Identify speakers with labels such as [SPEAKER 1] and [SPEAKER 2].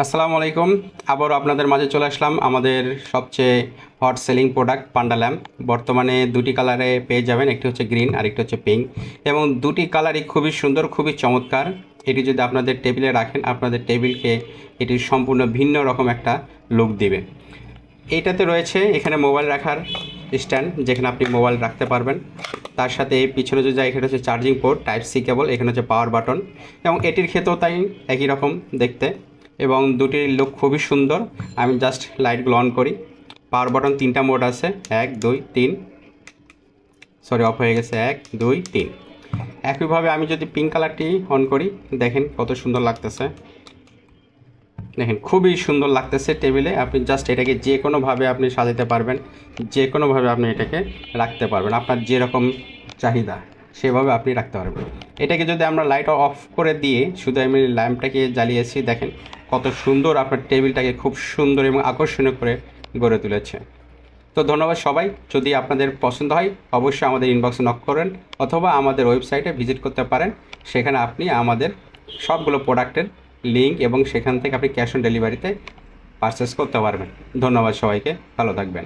[SPEAKER 1] আসসালামু আলাইকুম। আবারও আপনাদের মাঝে চলে আসলাম আমাদের সবচেয়ে হট সেলিং প্রোডাক্ট পান্ডা ল্যাম্প। বর্তমানে দুটি কালারে পেয়ে যাবেন, একটি হচ্ছে গ্রিন আর একটি হচ্ছে পিঙ্ক, এবং দুটি কালারই খুবই সুন্দর, খুবই চমৎকার। এটি যদি আপনাদের টেবিলে রাখেন, আপনাদের টেবিলকে এটি সম্পূর্ণ ভিন্ন রকম একটা লুক দিবে। এইটাতে রয়েছে এখানে মোবাইল রাখার স্ট্যান্ড, যেখানে আপনি মোবাইল রাখতে পারবেন। তার সাথে এই পিছনে যে যায়, এখানে হচ্ছে charging port, type C cable, এখানে হচ্ছে পাওয়ার বাটন, এবং এটির ক্ষেত্রেও তাই একই রকম দেখতে, এবং দুটির লুক খুবই সুন্দর। আমি জাস্ট লাইটগুলো অন করি। পাওয়ার বাটন 3টা মোড আছে, 1 2 3, সরি অফ হয়ে গেছে, 1 2 3। একইভাবে আমি যদি পিঙ্ক কালারটি অন করি, দেখেন কত সুন্দর লাগতেছে। দেখেন খুবই সুন্দর লাগতেছে টেবিলে। আপনি জাস্ট এটাকে যে কোনোভাবে আপনি সাজাতে পারবেন, যে কোনোভাবে আপনি এটাকে রাখতে পারবেন, আপনার যেরকম চাহিদা সেভাবে আপনি রাখতে পারবেন। এটাকে যদি আমরা লাইট অফ করে দিয়ে শুধু আমি ল্যাম্পটাকে জ্বালিয়েছি, দেখেন কত সুন্দর আপনার টেবিলটাকে খুব সুন্দর এবং আকর্ষণীয় করে গড়ে তুলেছে। তো ধন্যবাদ সবাই। যদি আপনাদের পছন্দ হয় অবশ্যই আমাদের ইনবক্সে নক করেন, অথবা আমাদের ওয়েবসাইটে ভিজিট করতে পারেন। সেখানে আপনি আমাদের সবগুলো প্রোডাক্টের লিঙ্ক এবং সেখান থেকে আপনি ক্যাশ অন ডেলিভারিতে পারচেস করতে পারবেন। ধন্যবাদ সবাইকে, ভালো থাকবেন।